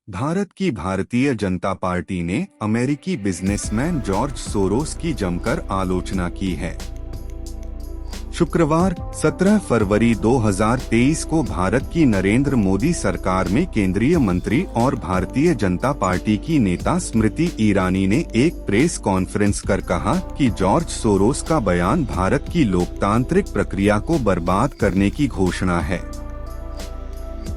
भारत की भारतीय जनता पार्टी ने अमेरिकी बिजनेसमैन जॉर्ज सोरोस की जमकर आलोचना की है। शुक्रवार 17 फरवरी 2023 को भारत की नरेंद्र मोदी सरकार में केंद्रीय मंत्री और भारतीय जनता पार्टी की नेता स्मृति ईरानी ने एक प्रेस कॉन्फ्रेंस कर कहा कि जॉर्ज सोरोस का बयान भारत की लोकतांत्रिक प्रक्रिया को बर्बाद करने की घोषणा है।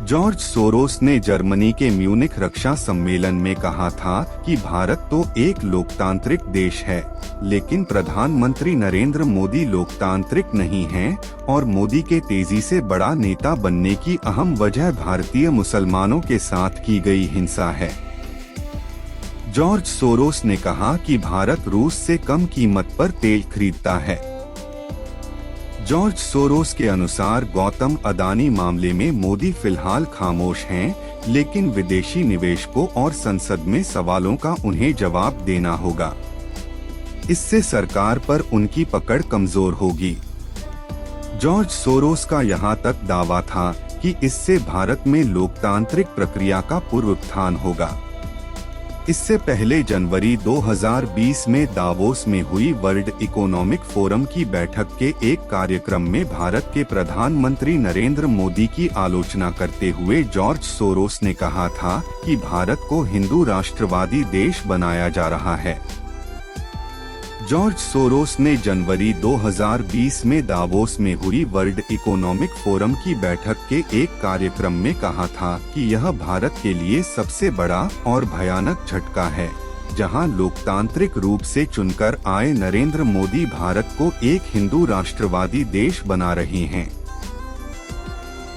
जॉर्ज सोरोस ने जर्मनी के म्यूनिख रक्षा सम्मेलन में कहा था कि भारत तो एक लोकतांत्रिक देश है, लेकिन प्रधानमंत्री नरेंद्र मोदी लोकतांत्रिक नहीं हैं और मोदी के तेजी से बड़ा नेता बनने की अहम वजह भारतीय मुसलमानों के साथ की गई हिंसा है। जॉर्ज सोरोस ने कहा कि भारत रूस से कम कीमत पर तेल खरीदता है। जॉर्ज सोरोस के अनुसार गौतम अदानी मामले में मोदी फिलहाल खामोश हैं, लेकिन विदेशी निवेशकों और संसद में सवालों का उन्हें जवाब देना होगा। इससे सरकार पर उनकी पकड़ कमजोर होगी। जॉर्ज सोरोस का यहाँ तक दावा था कि इससे भारत में लोकतांत्रिक प्रक्रिया का पुनरुत्थान होगा। इससे पहले जनवरी 2020 में दावोस में हुई वर्ल्ड इकोनॉमिक फोरम की बैठक के एक कार्यक्रम में भारत के प्रधानमंत्री नरेंद्र मोदी की आलोचना करते हुए जॉर्ज सोरोस ने कहा था कि भारत को हिंदू राष्ट्रवादी देश बनाया जा रहा है। जॉर्ज सोरोस ने जनवरी 2020 में दावोस में हुई वर्ल्ड इकोनॉमिक फोरम की बैठक के एक कार्यक्रम में कहा था कि यह भारत के लिए सबसे बड़ा और भयानक झटका है, जहां लोकतांत्रिक रूप से चुनकर आए नरेंद्र मोदी भारत को एक हिंदू राष्ट्रवादी देश बना रहे हैं।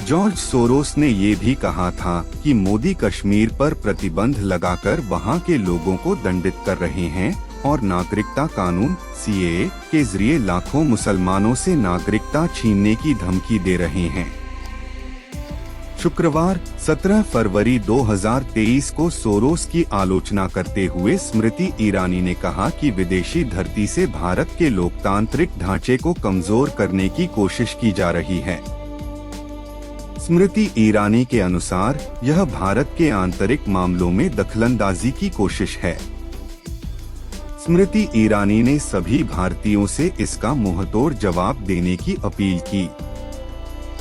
जॉर्ज सोरोस ने ये भी कहा था कि मोदी कश्मीर पर प्रतिबंध लगाकर वहां के लोगों को दंडित कर रहे हैं और नागरिकता कानून CAA के जरिए लाखों मुसलमानों से नागरिकता छीनने की धमकी दे रहे हैं। शुक्रवार 17 फरवरी 2023 को सोरोस की आलोचना करते हुए स्मृति ईरानी ने कहा कि विदेशी धरती से भारत के लोकतांत्रिक ढांचे को कमजोर करने की कोशिश की जा रही है। स्मृति ईरानी के अनुसार यह भारत के आंतरिक मामलों में दखलंदाजी की कोशिश है। स्मृति ईरानी ने सभी भारतीयों से इसका मुंहतोड़ जवाब देने की अपील की।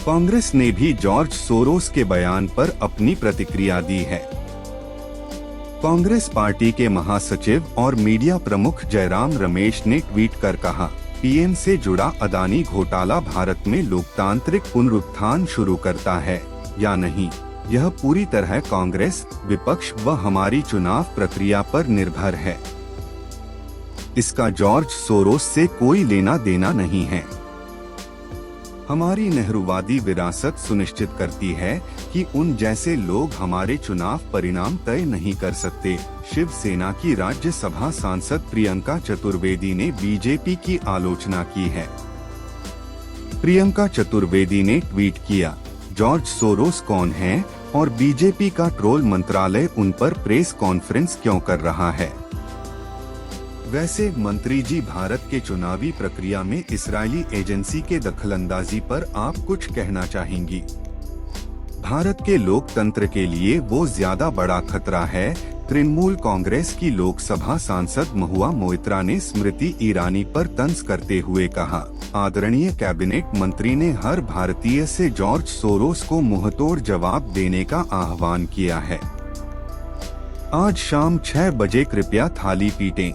कांग्रेस ने भी जॉर्ज सोरोस के बयान पर अपनी प्रतिक्रिया दी है। कांग्रेस पार्टी के महासचिव और मीडिया प्रमुख जयराम रमेश ने ट्वीट कर कहा, PM से जुड़ा अदानी घोटाला भारत में लोकतांत्रिक पुनरुत्थान शुरू करता है या नहीं, यह पूरी तरह कांग्रेस, विपक्ष व हमारी चुनाव प्रक्रिया पर निर्भर है। इसका जॉर्ज सोरोस से कोई लेना देना नहीं है। हमारी नेहरूवादी विरासत सुनिश्चित करती है कि उन जैसे लोग हमारे चुनाव परिणाम तय नहीं कर सकते। शिवसेना की राज्यसभा सांसद प्रियंका चतुर्वेदी ने बीजेपी की आलोचना की है। प्रियंका चतुर्वेदी ने ट्वीट किया, जॉर्ज सोरोस कौन है और बीजेपी का ट्रोल मंत्रालय उन पर प्रेस कॉन्फ्रेंस क्यों कर रहा है। वैसे मंत्री जी, भारत के चुनावी प्रक्रिया में इस्राएली एजेंसी के दखलंदाजी पर आप कुछ कहना चाहेंगी? भारत के लोकतंत्र के लिए वो ज्यादा बड़ा खतरा है। तृणमूल कांग्रेस की लोकसभा सांसद महुआ मोइत्रा ने स्मृति ईरानी पर तंज करते हुए कहा, आदरणीय कैबिनेट मंत्री ने हर भारतीय से जॉर्ज सोरोस को मुंहतोड़ जवाब देने का आह्वान किया है। आज शाम 6 बजे कृपया थाली पीटें।